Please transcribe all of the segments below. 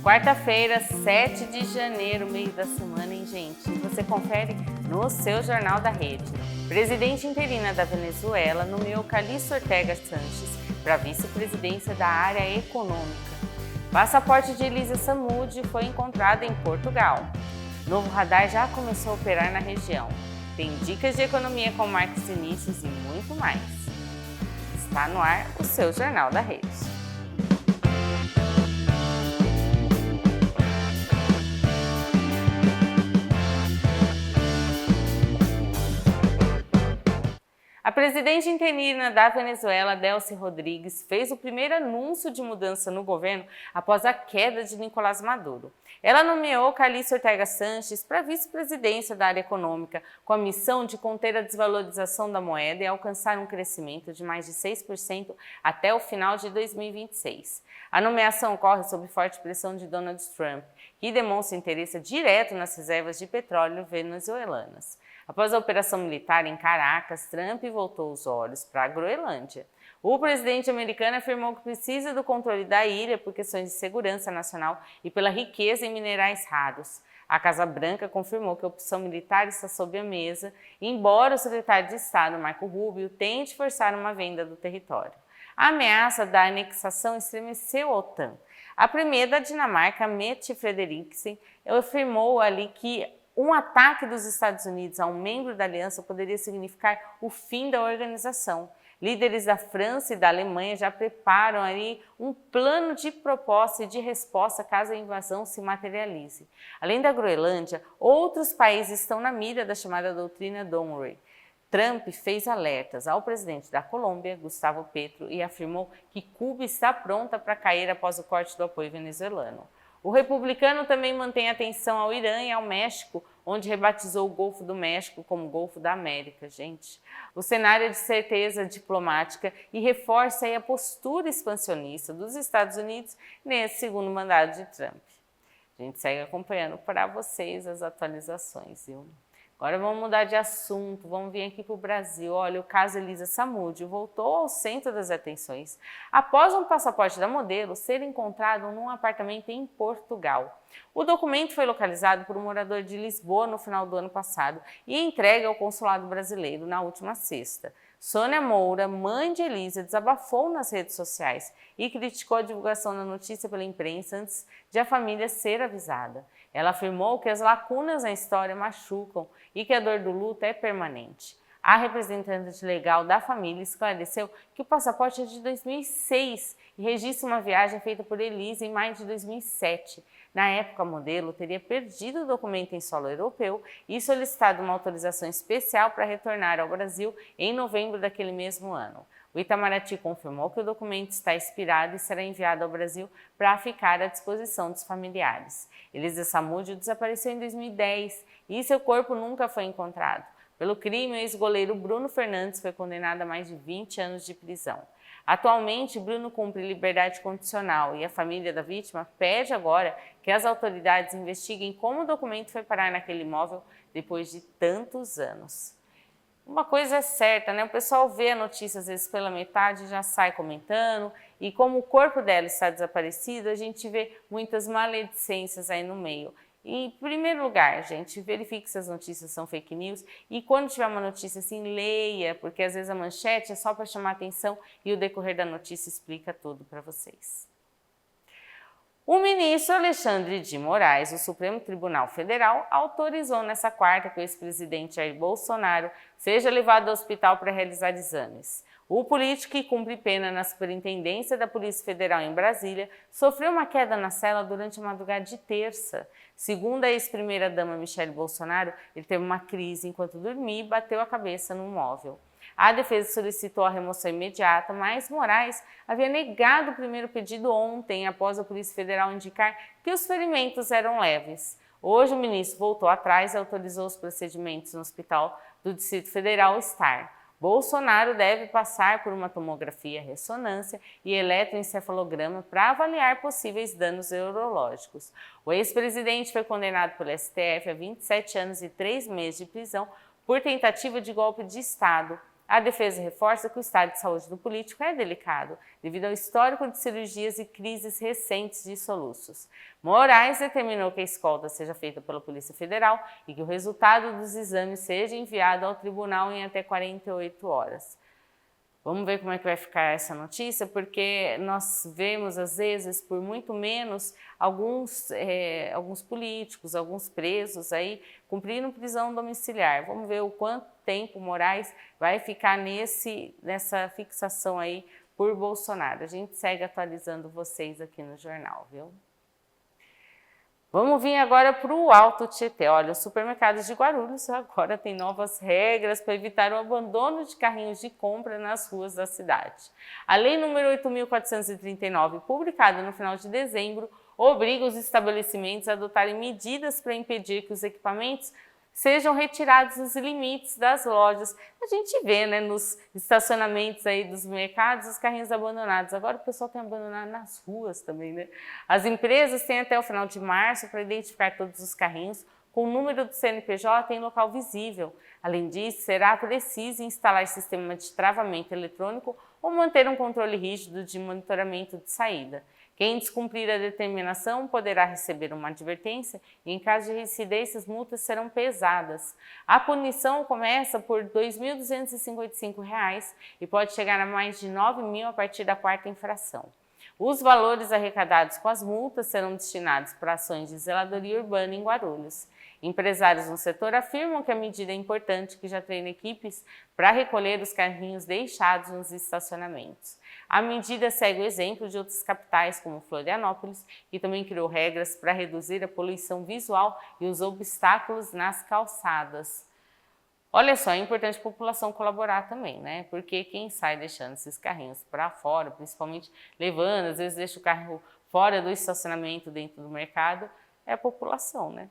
Quarta-feira, 7 de janeiro, meio da semana, hein, gente? Você confere no seu Jornal da Rede. Presidente interina da Venezuela nomeou Calixto Ortega Sanches para vice-presidência da área econômica. Passaporte de Elisa Samúdio foi encontrado em Portugal. Novo radar já começou a operar na região. Tem dicas de economia com Marcos Vinícius e muito mais. Está no ar o seu Jornal da Rede. A presidente interina da Venezuela, Delcy Rodrigues, fez o primeiro anúncio de mudança no governo após a queda de Nicolás Maduro. Ela nomeou Calixto Ortega Sanches para a vice-presidência da área econômica, com a missão de conter a desvalorização da moeda e alcançar um crescimento de mais de 6% até o final de 2026. A nomeação ocorre sob forte pressão de Donald Trump, que demonstra interesse direto nas reservas de petróleo venezuelanas. Após a operação militar em Caracas, Trump voltou os olhos para a Groenlândia. O presidente americano afirmou que precisa do controle da ilha por questões de segurança nacional e pela riqueza em minerais raros. A Casa Branca confirmou que a opção militar está sob a mesa, embora o secretário de Estado, Marco Rubio, tente forçar uma venda do território. A ameaça da anexação estremeceu a OTAN. A primeira da Dinamarca, Mette Frederiksen, afirmou ali que um ataque dos Estados Unidos a um membro da aliança poderia significar o fim da organização. Líderes da França e da Alemanha já preparam ali um plano de proposta e de resposta caso a invasão se materialize. Além da Groenlândia, outros países estão na mira da chamada doutrina Donnery. Trump fez alertas ao presidente da Colômbia, Gustavo Petro, e afirmou que Cuba está pronta para cair após o corte do apoio venezuelano. O republicano também mantém atenção ao Irã e ao México, onde rebatizou o Golfo do México como Golfo da América, gente. O cenário é de certeza diplomática e reforça aí a postura expansionista dos Estados Unidos nesse segundo mandato de Trump. A gente segue acompanhando para vocês as atualizações, viu? Agora vamos mudar de assunto, vamos vir aqui para o Brasil. Olha, o caso Elisa Samúdio voltou ao centro das atenções após um passaporte da modelo ser encontrado num apartamento em Portugal. O documento foi localizado por um morador de Lisboa no final do ano passado e entregue ao consulado brasileiro na última sexta. Sônia Moura, mãe de Elisa, desabafou nas redes sociais e criticou a divulgação da notícia pela imprensa antes de a família ser avisada. Ela afirmou que as lacunas na história machucam e que a dor do luto é permanente. A representante legal da família esclareceu que o passaporte é de 2006 e registra uma viagem feita por Elisa em maio de 2007. Na época, a modelo teria perdido o documento em solo europeu e solicitado uma autorização especial para retornar ao Brasil em novembro daquele mesmo ano. O Itamaraty confirmou que o documento está expirado e será enviado ao Brasil para ficar à disposição dos familiares. Elisa Samúdio desapareceu em 2010 e seu corpo nunca foi encontrado. Pelo crime, o ex-goleiro Bruno Fernandes foi condenado a mais de 20 anos de prisão. Atualmente, Bruno cumpre liberdade condicional e a família da vítima pede agora que as autoridades investiguem como o documento foi parar naquele imóvel depois de tantos anos. Uma coisa é certa, né? O pessoal vê a notícia às vezes pela metade e já sai comentando, e como o corpo dela está desaparecido, a gente vê muitas maledicências aí no meio. Em primeiro lugar, gente, verifique se as notícias são fake news e quando tiver uma notícia assim, leia, porque às vezes a manchete é só para chamar atenção e o decorrer da notícia explica tudo para vocês. O ministro Alexandre de Moraes, do Supremo Tribunal Federal, autorizou nesta quarta que o ex-presidente Jair Bolsonaro seja levado ao hospital para realizar exames. O político, que cumpre pena na Superintendência da Polícia Federal em Brasília, sofreu uma queda na cela durante a madrugada de terça. Segundo a ex-primeira-dama Michele Bolsonaro, ele teve uma crise enquanto dormia e bateu a cabeça num móvel. A defesa solicitou a remoção imediata, mas Moraes havia negado o primeiro pedido ontem, após a Polícia Federal indicar que os ferimentos eram leves. Hoje, o ministro voltou atrás e autorizou os procedimentos no Hospital do Distrito Federal STAR. Bolsonaro deve passar por uma tomografia, ressonância e eletroencefalograma para avaliar possíveis danos neurológicos. O ex-presidente foi condenado pelo STF a 27 anos e 3 meses de prisão por tentativa de golpe de Estado. A defesa reforça que o estado de saúde do político é delicado, devido ao histórico de cirurgias e crises recentes de soluços. Moraes determinou que a escolta seja feita pela Polícia Federal e que o resultado dos exames seja enviado ao tribunal em até 48 horas. Vamos ver como é que vai ficar essa notícia, porque nós vemos, às vezes, por muito menos, alguns políticos, alguns presos aí cumprindo prisão domiciliar. Vamos ver o quanto tempo Moraes vai ficar nessa fixação aí por Bolsonaro. A gente segue atualizando vocês aqui no jornal, viu? Vamos vir agora para o Alto Tietê. Olha, os supermercados de Guarulhos agora têm novas regras para evitar o abandono de carrinhos de compra nas ruas da cidade. A Lei nº 8.439, publicada no final de dezembro, obriga os estabelecimentos a adotarem medidas para impedir que os equipamentos sejam retirados dos limites das lojas. A gente vê, né, nos estacionamentos aí dos mercados os carrinhos abandonados. Agora o pessoal tem abandonado nas ruas também, né? As empresas têm até o final de março para identificar todos os carrinhos com o número do CNPJ em local visível. Além disso, será preciso instalar sistema de travamento eletrônico ou manter um controle rígido de monitoramento de saída. Quem descumprir a determinação poderá receber uma advertência e, em caso de reincidência, as multas serão pesadas. A punição começa por R$ 2.255 e pode chegar a mais de R$ 9.000 a partir da quarta infração. Os valores arrecadados com as multas serão destinados para ações de zeladoria urbana em Guarulhos. Empresários no setor afirmam que a medida é importante, que já treina equipes para recolher os carrinhos deixados nos estacionamentos. A medida segue o exemplo de outras capitais, como Florianópolis, que também criou regras para reduzir a poluição visual e os obstáculos nas calçadas. Olha só, é importante a população colaborar também, né? Porque quem sai deixando esses carrinhos para fora, principalmente levando, às vezes deixa o carro fora do estacionamento dentro do mercado, é a população, né?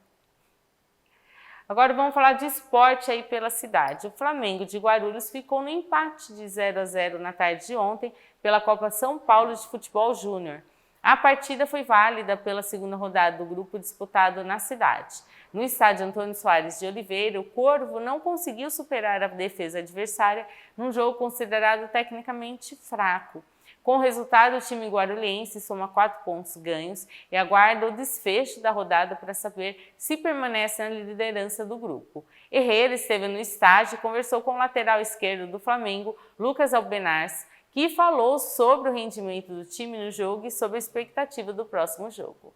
Agora vamos falar de esporte aí pela cidade. O Flamengo de Guarulhos ficou no empate de 0-0 na tarde de ontem pela Copa São Paulo de Futebol Júnior. A partida foi válida pela segunda rodada do grupo disputado na cidade. No estádio Antônio Soares de Oliveira, o Corvo não conseguiu superar a defesa adversária num jogo considerado tecnicamente fraco. Com o resultado, o time guarulhense soma 4 pontos ganhos e aguarda o desfecho da rodada para saber se permanece na liderança do grupo. Herrera esteve no estádio e conversou com o lateral esquerdo do Flamengo, Lucas Albenaz, que falou sobre o rendimento do time no jogo e sobre a expectativa do próximo jogo.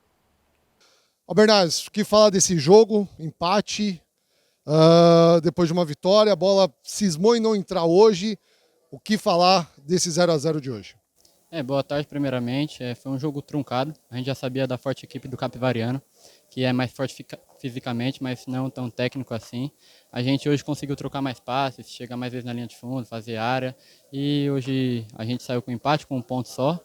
Albenaz, o que fala desse jogo, empate, depois de uma vitória, a bola cismou em não entrar hoje, o que falar desse 0-0 de hoje? Boa tarde primeiramente, foi um jogo truncado, a gente já sabia da forte equipe do Capivariano, que é mais forte fisicamente, mas não tão técnico assim. A gente hoje conseguiu trocar mais passes, chegar mais vezes na linha de fundo, fazer área, e hoje a gente saiu com empate, com um ponto só.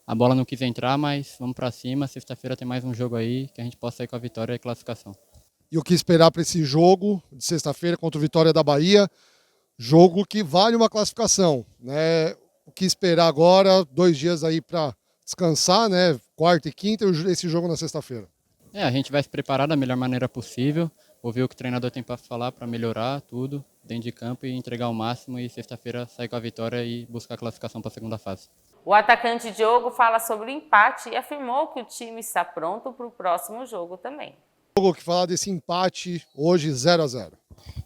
A bola não quis entrar, mas vamos para cima, sexta-feira tem mais um jogo aí, que a gente possa sair com a vitória e a classificação. E o que esperar para esse jogo de sexta-feira contra o Vitória da Bahia, jogo que vale uma classificação, né? O que esperar agora, 2 dias aí para descansar, né? Quarta e quinta, esse jogo na sexta-feira. A gente vai se preparar da melhor maneira possível, ouvir o que o treinador tem para falar, para melhorar tudo dentro de campo e entregar o máximo e sexta-feira sair com a vitória e buscar a classificação para a segunda fase. O atacante Diogo fala sobre o empate e afirmou que o time está pronto para o próximo jogo também. O que falar desse empate hoje 0-0?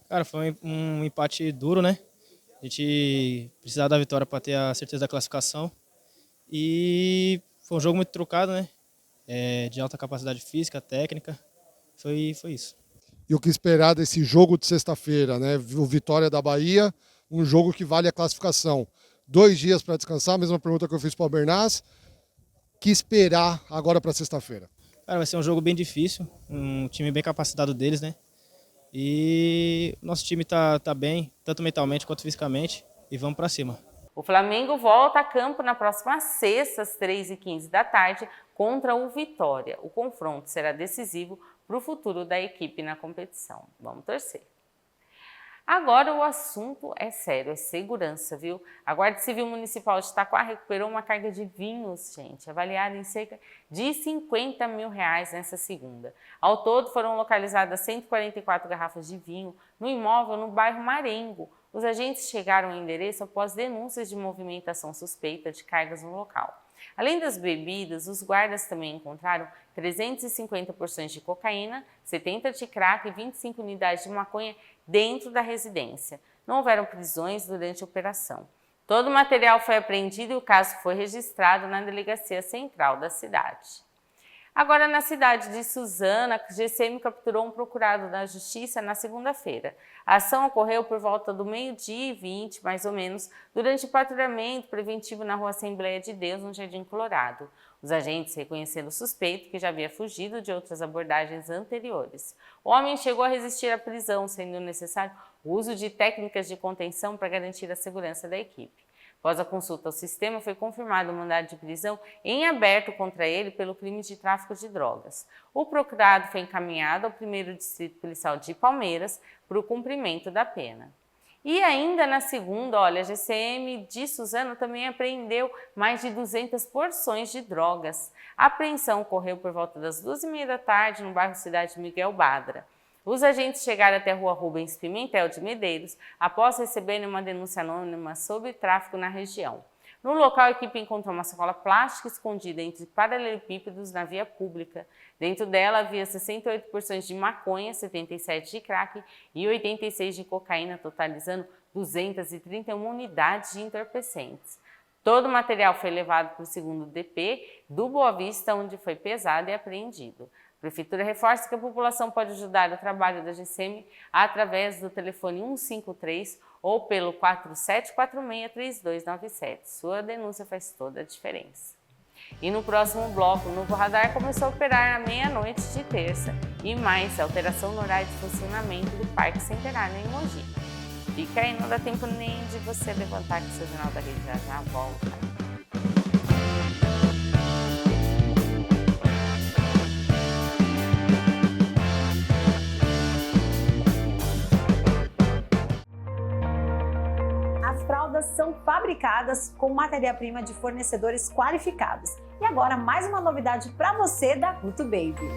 Cara, foi um empate duro, né? A gente precisava da vitória para ter a certeza da classificação. E foi um jogo muito trucado, né? De alta capacidade física, técnica. Foi isso. E o que esperar desse jogo de sexta-feira, né? O Vitória da Bahia, um jogo que vale a classificação. 2 dias para descansar, a mesma pergunta que eu fiz para o Albernaz. O que esperar agora para sexta-feira? Cara, vai ser um jogo bem difícil, um time bem capacitado deles, né? E nosso time tá bem, tanto mentalmente quanto fisicamente, e vamos para cima. O Flamengo volta a campo na próxima sexta, às 3h15 da tarde, contra o Vitória. O confronto será decisivo para o futuro da equipe na competição. Vamos torcer. Agora o assunto é sério, é segurança, viu? A Guarda Civil Municipal de Itaquá recuperou uma carga de vinhos, gente, avaliada em cerca de R$50 mil nessa segunda. Ao todo foram localizadas 144 garrafas de vinho no imóvel no bairro Marengo. Os agentes chegaram ao endereço após denúncias de movimentação suspeita de cargas no local. Além das bebidas, os guardas também encontraram 350 porções de cocaína, 70 de crack e 25 unidades de maconha dentro da residência. Não houveram prisões durante a operação. Todo o material foi apreendido e o caso foi registrado na Delegacia Central da cidade. Agora, na cidade de Suzano, a GCM capturou um procurado da Justiça na segunda-feira. A ação ocorreu por volta do 12h20, mais ou menos, durante o patrulhamento preventivo na Rua Assembleia de Deus, no Jardim Colorado. Os agentes reconheceram o suspeito, que já havia fugido de outras abordagens anteriores. O homem chegou a resistir à prisão, sendo necessário o uso de técnicas de contenção para garantir a segurança da equipe. Após a consulta ao sistema, foi confirmado o mandado de prisão em aberto contra ele pelo crime de tráfico de drogas. O procurado foi encaminhado ao 1º Distrito Policial de Palmeiras para o cumprimento da pena. E ainda na segunda, a GCM de Suzano também apreendeu mais de 200 porções de drogas. A apreensão ocorreu por volta das 2h30 da tarde no bairro Cidade Miguel Badra. Os agentes chegaram até a rua Rubens Pimentel de Medeiros após receberem uma denúncia anônima sobre tráfico na região. No local, a equipe encontrou uma sacola plástica escondida entre paralelepípedos na via pública. Dentro dela havia 68 porções de maconha, 77 de crack e 86 de cocaína, totalizando 231 unidades de entorpecentes. Todo o material foi levado para o 2º DP do Boa Vista, onde foi pesado e apreendido. A Prefeitura reforça que a população pode ajudar o trabalho da GCM através do telefone 153 ou pelo 4746-3297. Sua denúncia faz toda a diferença. E no próximo bloco, o novo radar começou a operar à meia-noite de terça e mais alteração no horário de funcionamento do Parque Centenário em Mogi. Fica aí, não dá tempo nem de você levantar que o seu Jornal da Rede já volta. São fabricadas com matéria-prima de fornecedores qualificados. E agora mais uma novidade para você da Guto Baby.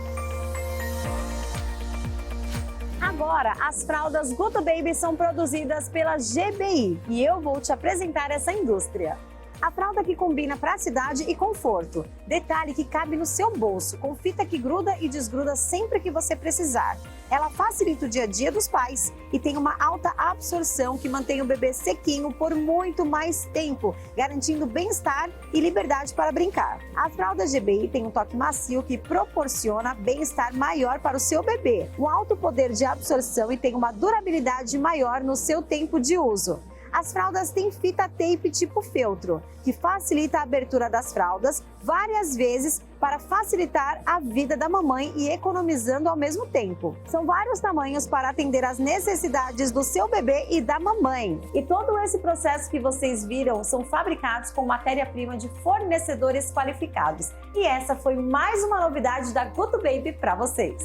Agora, as fraldas Guto Baby são produzidas pela GBI e eu vou te apresentar essa indústria. A fralda que combina praticidade e conforto. Detalhe que cabe no seu bolso, com fita que gruda e desgruda sempre que você precisar. Ela facilita o dia a dia dos pais e tem uma alta absorção que mantém o bebê sequinho por muito mais tempo, garantindo bem-estar e liberdade para brincar. A fralda GBI tem um toque macio que proporciona bem-estar maior para o seu bebê, um alto poder de absorção e tem uma durabilidade maior no seu tempo de uso. As fraldas têm fita tape tipo feltro, que facilita a abertura das fraldas várias vezes para facilitar a vida da mamãe e economizando ao mesmo tempo. São vários tamanhos para atender às necessidades do seu bebê e da mamãe. E todo esse processo que vocês viram são fabricados com matéria-prima de fornecedores qualificados. E essa foi mais uma novidade da Guto Baby para vocês.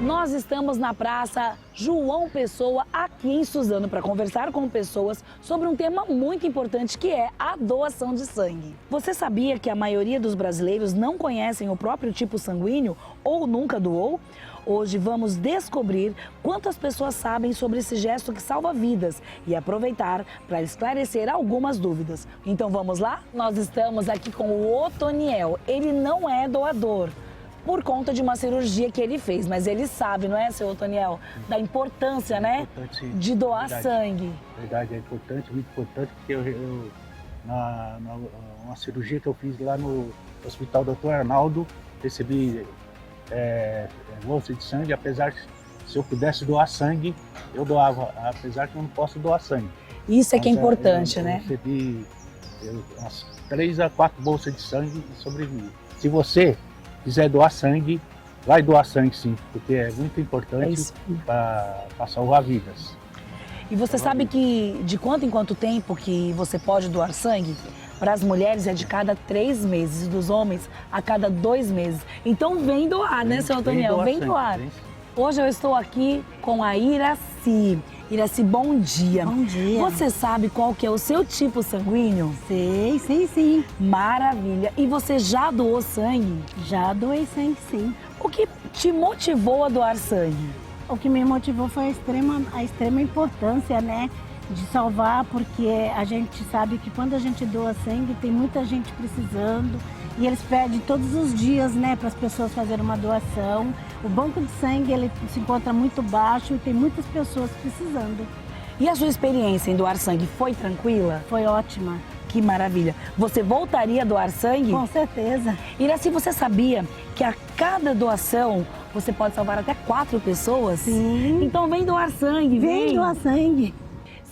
Nós estamos na Praça João Pessoa, aqui em Suzano, para conversar com pessoas sobre um tema muito importante, que é a doação de sangue. Você sabia que a maioria dos brasileiros não conhecem o próprio tipo sanguíneo ou nunca doou? Hoje vamos descobrir quantas pessoas sabem sobre esse gesto que salva vidas e aproveitar para esclarecer algumas dúvidas. Então vamos lá? Nós estamos aqui com o Otoniel. Ele não é doador por conta de uma cirurgia que ele fez, mas ele sabe, não é, seu Otoniel, da importância, né, de doar sangue. Verdade, é importante, muito importante, porque uma cirurgia que eu fiz lá no Hospital Dr. Arnaldo, recebi bolsa de sangue, apesar que se eu pudesse doar sangue, eu doava, apesar que eu não posso doar sangue. Isso é que é importante, né? Eu recebi umas 3 a 4 bolsas de sangue e sobrevivi. Se você quiser doar sangue, vai doar sangue sim, porque é muito importante para salvar vidas. E você sabe que de quanto em quanto tempo que você pode doar sangue? Para as mulheres é de cada 3 meses, e dos homens a cada 2 meses. Então vem doar, né, seu Otoniel? Vem doar. Hoje eu estou aqui com a Iraci. Iraci, bom dia. Bom dia. Você sabe qual que é o seu tipo sanguíneo? Sei, sim. Maravilha. E você já doou sangue? Já doei sangue, sim. O que te motivou a doar sangue? O que me motivou foi a extrema importância, né, de salvar, porque a gente sabe que quando a gente doa sangue, tem muita gente precisando e eles pedem todos os dias, né, para as pessoas fazerem uma doação. O banco de sangue, ele se encontra muito baixo e tem muitas pessoas precisando. E a sua experiência em doar sangue foi tranquila? Foi ótima. Que maravilha. Você voltaria a doar sangue? Com certeza. Iraci, você sabia que a cada doação você pode salvar até 4 pessoas? Sim. Então vem doar sangue, Vem doar sangue.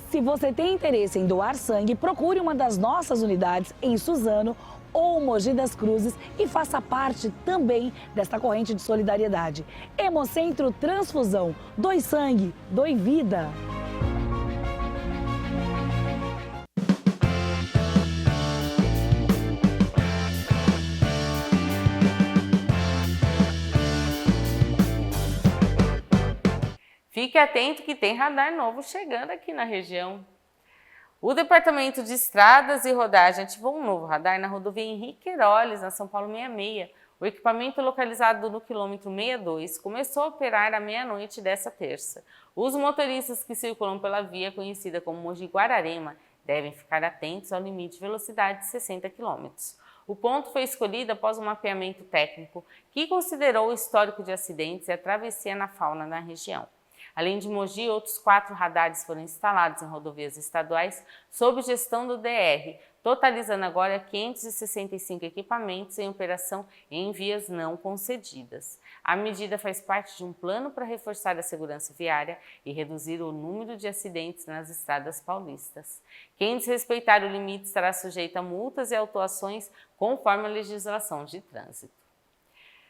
Se você tem interesse em doar sangue, procure uma das nossas unidades em Suzano ou Mogi das Cruzes e faça parte também desta corrente de solidariedade. Hemocentro Transfusão. Doe sangue, doe vida. Fique atento que tem radar novo chegando aqui na região. O Departamento de Estradas e Rodagem ativou um novo radar na rodovia Henrique Queiroz, na São Paulo 66. O equipamento localizado no quilômetro 62 começou a operar à meia-noite desta terça. Os motoristas que circulam pela via conhecida como Mogi-Guararema devem ficar atentos ao limite de velocidade de 60 km. O ponto foi escolhido após um mapeamento técnico que considerou o histórico de acidentes e a travessia na fauna na região. Além de Mogi, outros 4 radares foram instalados em rodovias estaduais sob gestão do DR, totalizando agora 565 equipamentos em operação em vias não concedidas. A medida faz parte de um plano para reforçar a segurança viária e reduzir o número de acidentes nas estradas paulistas. Quem desrespeitar o limite estará sujeito a multas e autuações conforme a legislação de trânsito.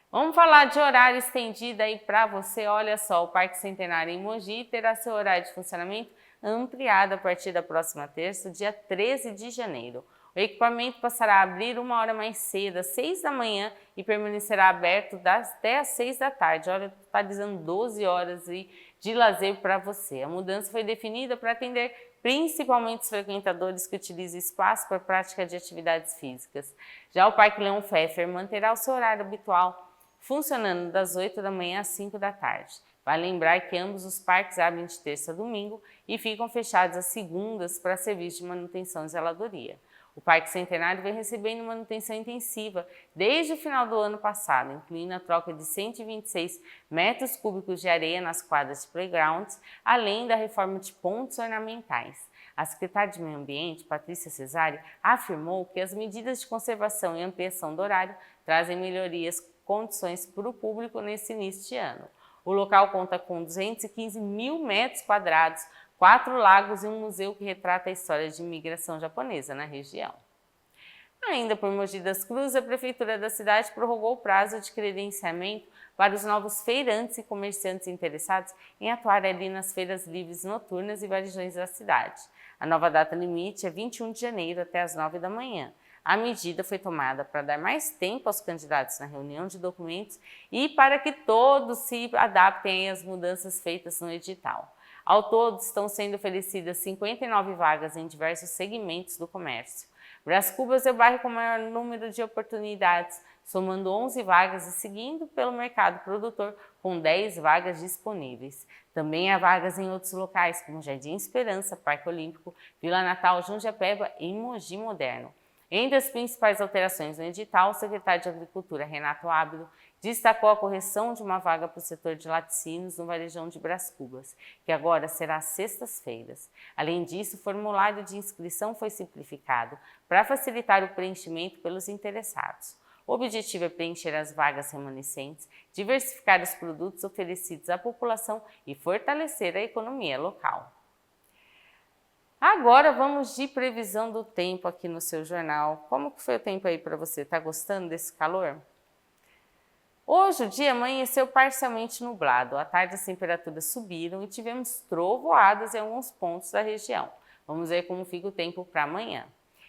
Vamos falar de horário estendido aí para você. Olha só, o Parque Centenário em Mogi terá seu horário de funcionamento ampliado a partir da próxima terça, dia 13 de janeiro. O equipamento passará a abrir 1 hora mais cedo, às 6 da manhã, e permanecerá aberto até às 6 da tarde, hora totalizando 12 horas de lazer para você. A mudança foi definida para atender principalmente os frequentadores que utilizam espaço para prática de atividades físicas. Já o Parque Leon Pfeffer manterá o seu horário habitual, funcionando das 8 da manhã às 5 da tarde. Vale lembrar que ambos os parques abrem de terça a domingo e ficam fechados às segundas para serviço de manutenção e zeladoria. O Parque Centenário vem recebendo manutenção intensiva desde o final do ano passado, incluindo a troca de 126 metros cúbicos de areia nas quadras de playgrounds, além da reforma de pontos ornamentais. A secretária de Meio Ambiente, Patrícia Cesari, afirmou que as medidas de conservação e ampliação do horário trazem melhorias condições para o público nesse início de ano. O local conta com 215 mil metros quadrados, 4 lagos e um museu que retrata a história de imigração japonesa na região. Ainda por Mogi das Cruzes, a Prefeitura da cidade prorrogou o prazo de credenciamento para os novos feirantes e comerciantes interessados em atuar ali nas feiras livres noturnas e varejões da cidade. A nova data limite é 21 de janeiro até às 9 da manhã. A medida foi tomada para dar mais tempo aos candidatos na reunião de documentos e para que todos se adaptem às mudanças feitas no edital. Ao todo, estão sendo oferecidas 59 vagas em diversos segmentos do comércio. Brás Cubas é o bairro com maior número de oportunidades, somando 11 vagas e seguindo pelo mercado produtor com 10 vagas disponíveis. Também há vagas em outros locais, como Jardim Esperança, Parque Olímpico, Vila Natal, Jundiapeba e Mogi Moderno. Entre as principais alterações no edital, o secretário de Agricultura, Renato Ábido, destacou a correção de uma vaga para o setor de laticínios no varejão de Brás Cubas, que agora será às sextas-feiras. Além disso, o formulário de inscrição foi simplificado para facilitar o preenchimento pelos interessados. O objetivo é preencher as vagas remanescentes, diversificar os produtos oferecidos à população e fortalecer a economia local. Agora vamos de previsão do tempo aqui no seu jornal. Como que foi o tempo aí para você? Tá gostando desse calor? Hoje o dia amanheceu parcialmente nublado. À tarde as temperaturas subiram e tivemos trovoadas em alguns pontos da região. Vamos ver como fica o tempo para amanhã.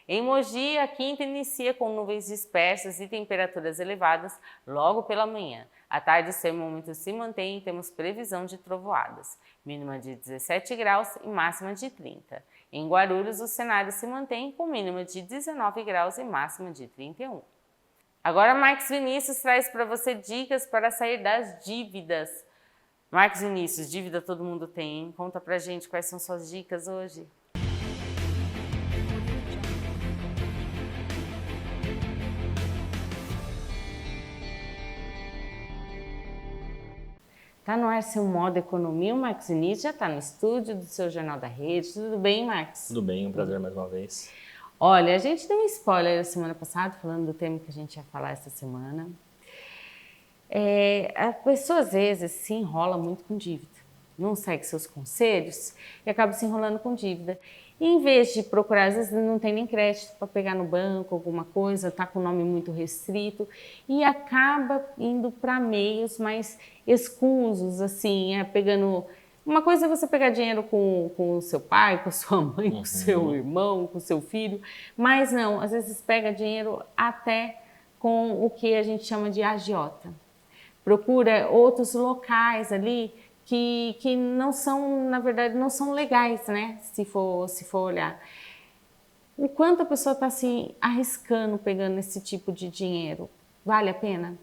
Em Mogi, a quinta inicia com nuvens dispersas e temperaturas elevadas logo pela manhã. À tarde, os termômetros se mantêm e temos previsão de trovoadas, mínima de 17 graus e máxima de 30. Em Guarulhos, o cenário se mantém com mínima de 19 graus e máxima de 31. Agora, Marcos Vinícius traz para você dicas para sair das dívidas. Marcos Vinícius, dívida todo mundo tem, hein? Conta pra gente quais são suas dicas hoje. Tá no ar seu modo economia, o Marcos Vinícius já está no estúdio do seu Jornal da Rede. Tudo bem, Marcos? Tudo bem, um prazer mais uma vez. Olha, a gente deu um spoiler na semana passada, falando do tema que a gente ia falar essa semana. A pessoa às vezes se enrola muito com dívida, não segue seus conselhos e acaba se enrolando com dívida. E em vez de procurar, às vezes não tem nem crédito para pegar no banco, alguma coisa, está com o nome muito restrito e acaba indo para meios mais escusos, assim, pegando... Uma coisa é você pegar dinheiro com o seu pai, com a sua mãe, com o seu irmão, com o seu filho, mas não, às vezes pega dinheiro até com o que a gente chama de agiota. Procura outros locais ali que não são, na verdade, não são legais, né? Se for olhar. O quanto a pessoa está se arriscando pegando esse tipo de dinheiro? Vale a pena?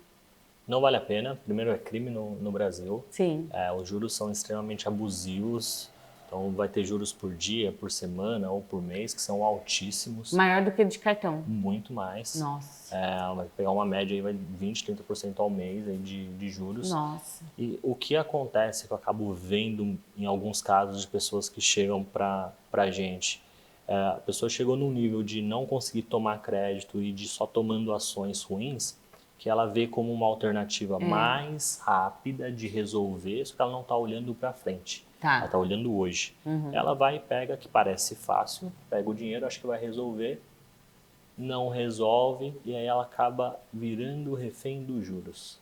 Não vale a pena. Primeiro, é crime no Brasil. Sim. Os juros são extremamente abusivos. Então, vai ter juros por dia, por semana ou por mês, que são altíssimos. Maior do que de cartão? Muito mais. Nossa. Vai pegar uma média aí, vai 20%, 30% ao mês aí de juros. Nossa. E o que acontece, que eu acabo vendo em alguns casos de pessoas que chegam para a gente, a pessoa chegou num nível de não conseguir tomar crédito e de só tomando ações ruins, que ela vê como uma alternativa mais rápida de resolver, só que ela não está olhando para frente. Tá. Ela está olhando hoje. Ela vai e pega, que parece fácil, pega o dinheiro, acha que vai resolver, não resolve e aí ela acaba virando refém dos juros.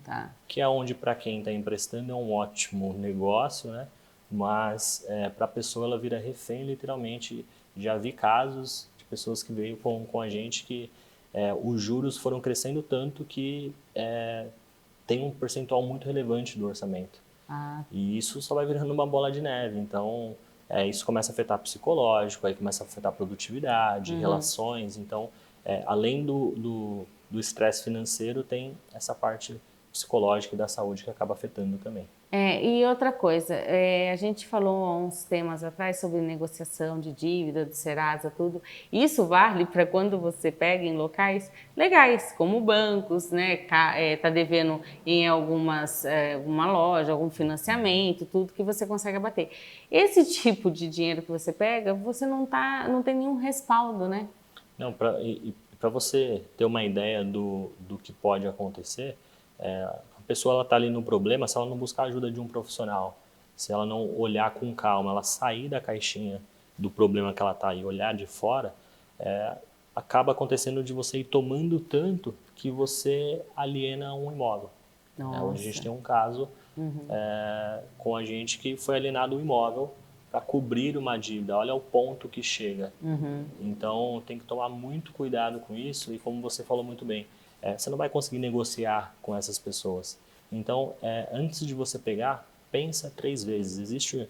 Tá. Que é onde, para quem está emprestando, é um ótimo negócio, né? Mas para a pessoa ela vira refém, literalmente. Já vi casos de pessoas que veio com a gente que os juros foram crescendo tanto que tem um percentual muito relevante do orçamento. E isso só vai virando uma bola de neve. Então, isso começa a afetar psicológico, aí começa a afetar produtividade, relações. Então, além do estresse financeiro, tem essa parte psicológica e da saúde que acaba afetando também. E outra coisa, a gente falou há uns temas atrás sobre negociação de dívida, do Serasa, tudo. Isso vale para quando você pega em locais legais, como bancos, né? Tá devendo em uma loja, algum financiamento, tudo que você consegue abater. Esse tipo de dinheiro que você pega, você não tem nenhum respaldo, né? Não, para você ter uma ideia do que pode acontecer, a pessoa está ali no problema, se ela não buscar a ajuda de um profissional, se ela não olhar com calma, ela sair da caixinha do problema que ela está e olhar de fora, acaba acontecendo de você ir tomando tanto que você aliena um imóvel. Hoje a gente tem um caso com a gente que foi alienado um imóvel para cobrir uma dívida. Olha o ponto que chega. Então tem que tomar muito cuidado com isso e, como você falou muito bem, você não vai conseguir negociar com essas pessoas. Então, antes de você pegar, pensa 3 vezes. Existe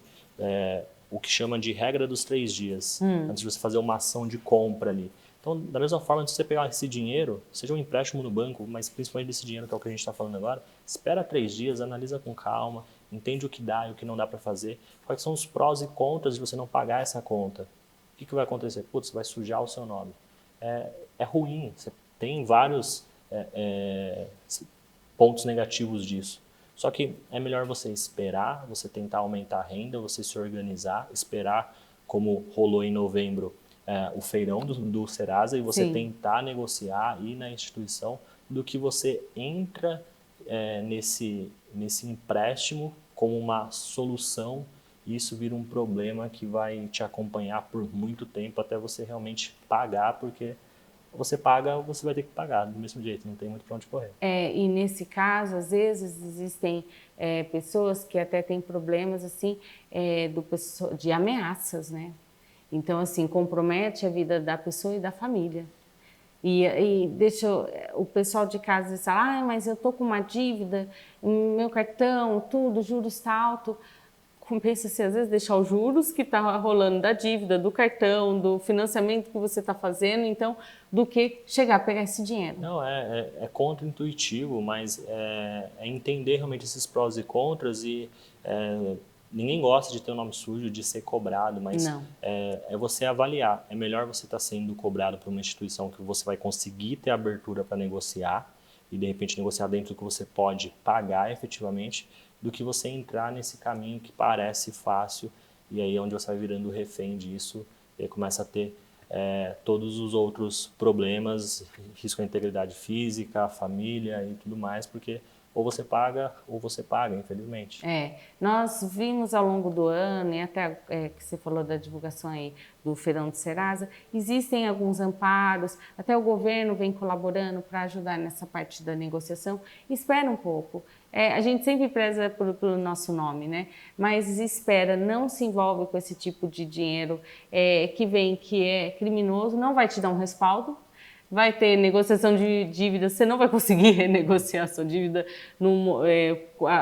o que chama de regra dos 3 dias, antes de você fazer uma ação de compra ali. Então, da mesma forma, antes de você pegar esse dinheiro, seja um empréstimo no banco, mas principalmente desse dinheiro que é o que a gente está falando agora, espera 3 dias, analisa com calma, entende o que dá e o que não dá para fazer, quais são os prós e contras de você não pagar essa conta. O que vai acontecer? Putz, vai sujar o seu nome. É ruim, você tem vários pontos negativos disso. Só que é melhor você esperar, você tentar aumentar a renda, você se organizar, esperar, como rolou em novembro, o feirão do Serasa, e você tentar negociar, ir na instituição, do que você entra nesse empréstimo como uma solução e isso vira um problema que vai te acompanhar por muito tempo até você realmente pagar, porque você paga, você vai ter que pagar do mesmo jeito, não tem muito para onde correr. E nesse caso, às vezes, existem pessoas que até têm problemas assim, de ameaças, né? Então, assim, compromete a vida da pessoa e da família. o pessoal de casa diz, mas eu tô com uma dívida, meu cartão, tudo, juros está alto. Compensa-se às vezes deixar os juros que está rolando da dívida, do cartão, do financiamento que você está fazendo, então, do que chegar a pegar esse dinheiro. Não, é contra-intuitivo, mas é entender realmente esses prós e contras e ninguém gosta de ter um nome sujo, de ser cobrado, mas é você avaliar. É melhor você estar sendo cobrado por uma instituição que você vai conseguir ter abertura para negociar e de repente negociar dentro do que você pode pagar efetivamente, do que você entrar nesse caminho que parece fácil e aí é onde você vai virando refém disso e aí começa a ter todos os outros problemas, risco à integridade física, à família e tudo mais, porque ou você paga, infelizmente. Nós vimos ao longo do ano, e até que você falou da divulgação aí do Feirão de Serasa, existem alguns amparos, até o governo vem colaborando para ajudar nessa parte da negociação. Espera um pouco. A gente sempre preza pelo nosso nome, né? Mas espera, não se envolve com esse tipo de dinheiro que é criminoso, não vai te dar um respaldo. Vai ter negociação de dívida, você não vai conseguir renegociar a sua dívida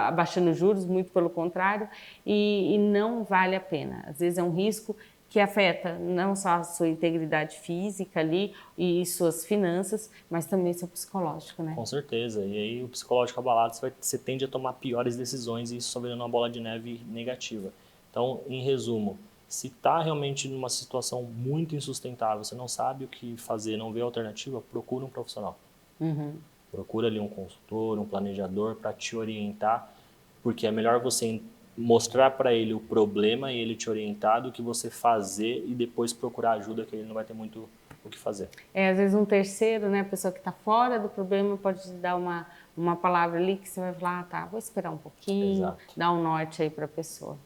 abaixando juros, muito pelo contrário, e não vale a pena. Às vezes é um risco que afeta não só a sua integridade física ali e suas finanças, mas também seu psicológico, né? Com certeza, e aí o psicológico abalado, você tende a tomar piores decisões e isso só virando uma bola de neve negativa. Então, em resumo, se está realmente numa situação muito insustentável, você não sabe o que fazer, não vê alternativa, procura um profissional. Procura ali um consultor, um planejador para te orientar, porque é melhor você mostrar para ele o problema e ele te orientar do que você fazer e depois procurar ajuda, que ele não vai ter muito o que fazer. Às vezes um terceiro, né, a pessoa que está fora do problema pode te dar uma palavra ali que você vai falar, vou esperar um pouquinho, Exato. Dar um norte aí para a pessoa.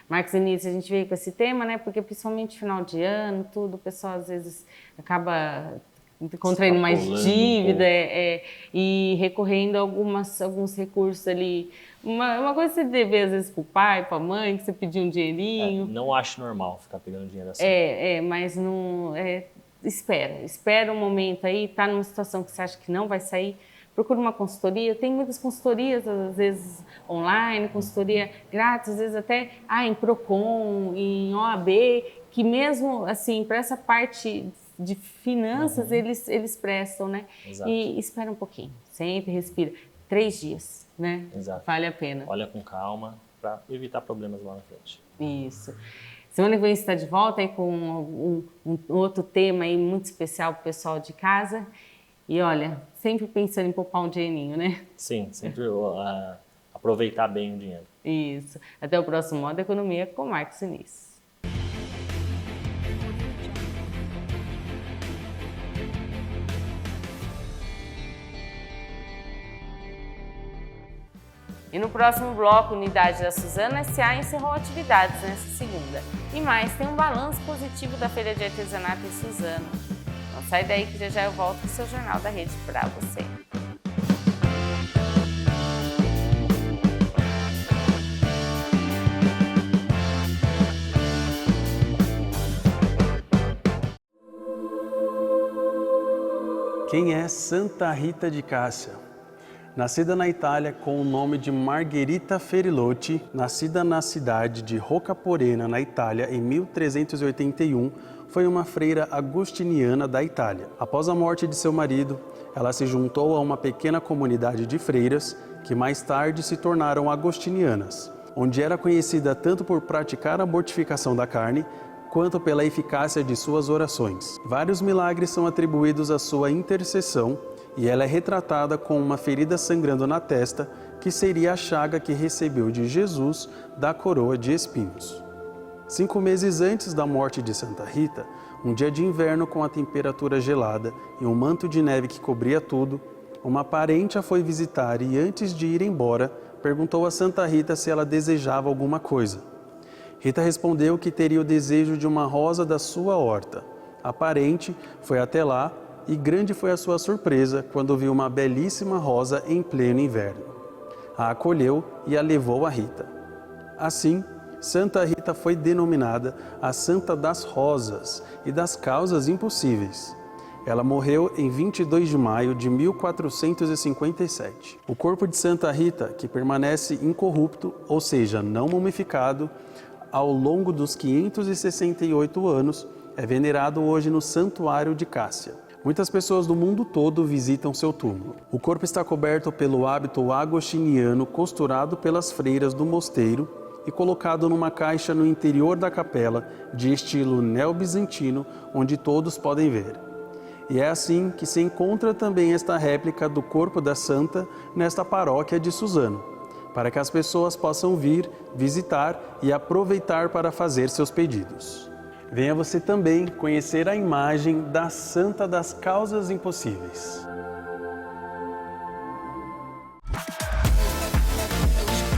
Marcos Vinícius, a gente veio com esse tema, né? Porque principalmente final de ano, tudo, o pessoal às vezes acaba contraindo mais dívida e recorrendo a alguns recursos ali. Uma coisa que você deve às vezes para o pai, para a mãe, que você pediu um dinheirinho. Não acho normal ficar pegando dinheiro assim. Mas não... Espera um momento aí, está numa situação que você acha que não vai sair, procura uma consultoria. Tem muitas consultorias, às vezes online, consultoria grátis, às vezes até em Procon, em OAB, que mesmo assim, para essa parte de finanças, eles prestam, né? Exato. E espera um pouquinho, sempre respira. 3 dias, né? Exato. Vale a pena. Olha com calma para evitar problemas lá na frente. Isso. Semana que vem você está de volta aí com um outro tema aí muito especial para o pessoal de casa. E olha, sempre pensando em poupar um dinheirinho, né? Sim, sempre aproveitar bem o dinheiro. Isso. Até o próximo Moda Economia com Marcos Vinícius. E no próximo bloco, a unidade da Suzano S.A. encerrou atividades nesta segunda. E mais, tem um balanço positivo da Feira de Artesanato em Suzano. Não sai daí que já eu volto com o seu Jornal da Rede para você. Quem é Santa Rita de Cássia? Nascida na Itália com o nome de Margherita Ferilotti, nascida na cidade de Roccaporena, na Itália, em 1381, foi uma freira agostiniana da Itália. Após a morte de seu marido, ela se juntou a uma pequena comunidade de freiras, que mais tarde se tornaram agostinianas, onde era conhecida tanto por praticar a mortificação da carne, quanto pela eficácia de suas orações. Vários milagres são atribuídos à sua intercessão, e ela é retratada com uma ferida sangrando na testa, que seria a chaga que recebeu de Jesus da coroa de espinhos. 5 meses antes da morte de Santa Rita, um dia de inverno com a temperatura gelada e um manto de neve que cobria tudo, uma parente a foi visitar e antes de ir embora, perguntou a Santa Rita se ela desejava alguma coisa. Rita respondeu que teria o desejo de uma rosa da sua horta. A parente foi até lá e grande foi a sua surpresa quando viu uma belíssima rosa em pleno inverno. A acolheu e a levou a Rita. Assim, Santa Rita foi denominada a Santa das Rosas e das Causas Impossíveis. Ela morreu em 22 de maio de 1457. O corpo de Santa Rita, que permanece incorrupto, ou seja, não mumificado, ao longo dos 568 anos, é venerado hoje no Santuário de Cássia. Muitas pessoas do mundo todo visitam seu túmulo. O corpo está coberto pelo hábito agostiniano costurado pelas freiras do mosteiro e colocado numa caixa no interior da capela, de estilo neobizantino, onde todos podem ver. E é assim que se encontra também esta réplica do corpo da santa nesta paróquia de Suzano, para que as pessoas possam vir, visitar e aproveitar para fazer seus pedidos. Venha você também conhecer a imagem da Santa das Causas Impossíveis.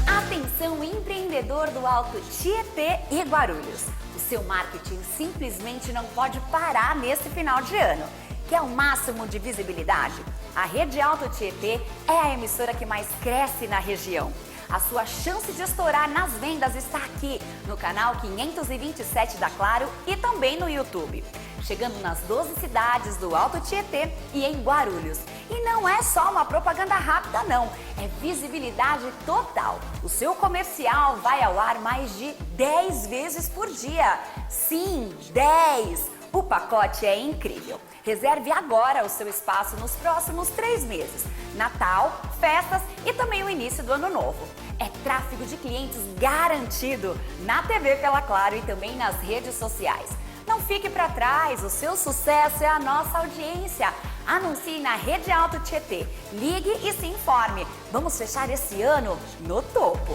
Atenção, empreendedor do Alto Tietê e Guarulhos. O seu marketing simplesmente não pode parar nesse final de ano. Quer o máximo de visibilidade? A Rede Alto Tietê é a emissora que mais cresce na região. A sua chance de estourar nas vendas está aqui, no canal 527 da Claro e também no YouTube. Chegando nas 12 cidades do Alto Tietê e em Guarulhos. E não é só uma propaganda rápida não, é visibilidade total. O seu comercial vai ao ar mais de 10 vezes por dia. Sim, 10! O pacote é incrível. Reserve agora o seu espaço nos próximos 3 meses. Natal, festas e também o início do Ano Novo. É tráfego de clientes garantido na TV pela Claro e também nas redes sociais. Não fique para trás, o seu sucesso é a nossa audiência. Anuncie na Rede Alto Tietê. Ligue e se informe. Vamos fechar esse ano no topo.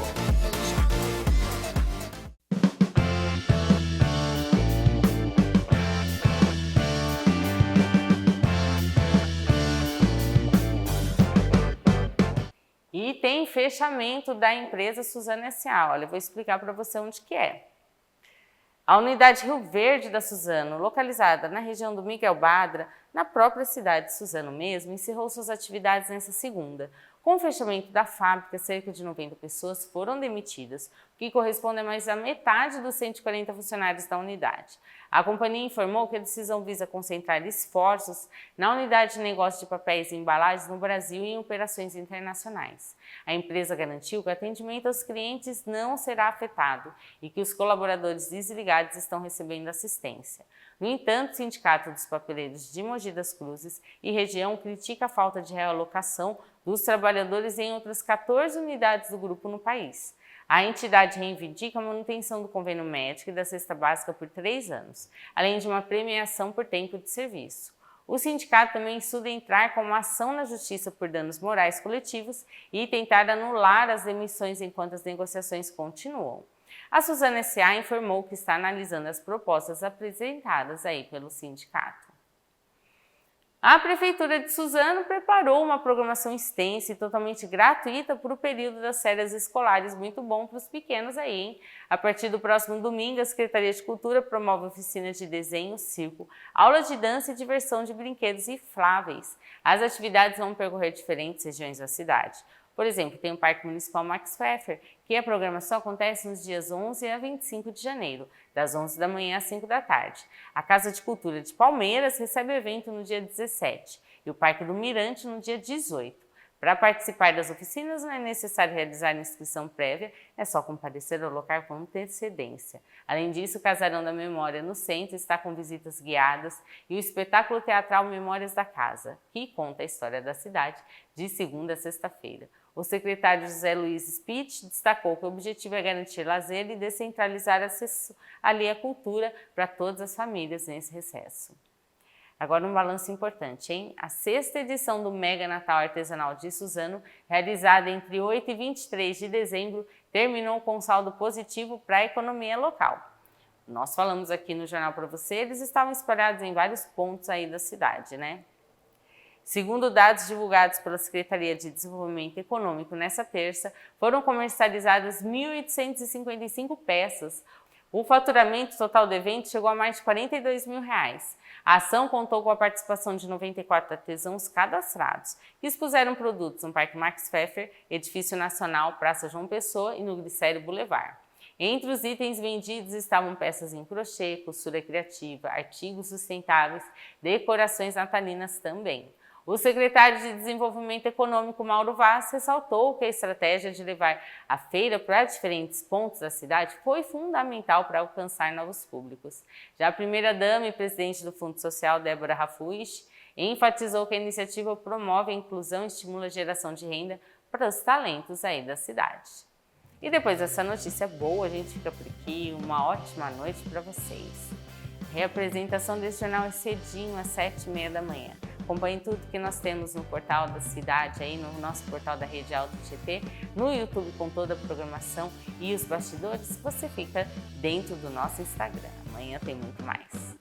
E tem fechamento da empresa Suzano S.A. Olha, eu vou explicar para você onde que é. A unidade Rio Verde da Suzano, localizada na região do Miguel Badra, na própria cidade de Suzano mesmo, encerrou suas atividades nesta segunda. Com o fechamento da fábrica, cerca de 90 pessoas foram demitidas, o que corresponde a mais da metade dos 140 funcionários da unidade. A companhia informou que a decisão visa concentrar esforços na unidade de negócio de papéis e embalagens no Brasil e em operações internacionais. A empresa garantiu que o atendimento aos clientes não será afetado e que os colaboradores desligados estão recebendo assistência. No entanto, o Sindicato dos Papeleiros de Mogi das Cruzes e região critica a falta de realocação dos trabalhadores em outras 14 unidades do grupo no país. A entidade reivindica a manutenção do convênio médico e da cesta básica por 3 anos, além de uma premiação por tempo de serviço. O sindicato também estuda entrar com uma ação na justiça por danos morais coletivos e tentar anular as demissões enquanto as negociações continuam. A Suzano S.A. informou que está analisando as propostas apresentadas aí pelo sindicato. A Prefeitura de Suzano preparou uma programação extensa e totalmente gratuita para o período das férias escolares, muito bom para os pequenos aí, hein? A partir do próximo domingo, a Secretaria de Cultura promove oficinas de desenho, circo, aulas de dança e diversão de brinquedos infláveis. As atividades vão percorrer diferentes regiões da cidade. Por exemplo, tem o Parque Municipal Max Pfeffer, que a programação acontece nos dias 11 a 25 de janeiro, das 11 da manhã às 5 da tarde. A Casa de Cultura de Palmeiras recebe o evento no dia 17 e o Parque do Mirante no dia 18. Para participar das oficinas não é necessário realizar inscrição prévia, é só comparecer ao local com antecedência. Além disso, o Casarão da Memória no centro está com visitas guiadas e o espetáculo teatral Memórias da Casa, que conta a história da cidade, de segunda a sexta-feira. O secretário José Luiz Spitz destacou que o objetivo é garantir lazer e descentralizar acesso ali à cultura para todas as famílias nesse recesso. Agora um balanço importante, hein? A 6ª edição do Mega Natal Artesanal de Suzano, realizada entre 8 e 23 de dezembro, terminou com saldo positivo para a economia local. Nós falamos aqui no jornal para você, eles estavam espalhados em vários pontos aí da cidade, né? Segundo dados divulgados pela Secretaria de Desenvolvimento Econômico nesta terça, foram comercializadas 1.855 peças. O faturamento total do evento chegou a mais de R$42 mil. A ação contou com a participação de 94 artesãos cadastrados, que expuseram produtos no Parque Max Pfeffer, Edifício Nacional, Praça João Pessoa e no Glicério Boulevard. Entre os itens vendidos estavam peças em crochê, costura criativa, artigos sustentáveis, decorações natalinas também. O secretário de Desenvolvimento Econômico, Mauro Vaz, ressaltou que a estratégia de levar a feira para diferentes pontos da cidade foi fundamental para alcançar novos públicos. Já a primeira-dama e presidente do Fundo Social, Débora Rafuiz, enfatizou que a iniciativa promove a inclusão e estimula a geração de renda para os talentos aí da cidade. E depois dessa notícia boa, a gente fica por aqui. Uma ótima noite para vocês. A reapresentação desse jornal é cedinho, às 7h30 da manhã. Acompanhe tudo que nós temos no portal da cidade, aí no nosso portal da Rede Alto Tietê, no YouTube com toda a programação e os bastidores, você fica dentro do nosso Instagram. Amanhã tem muito mais.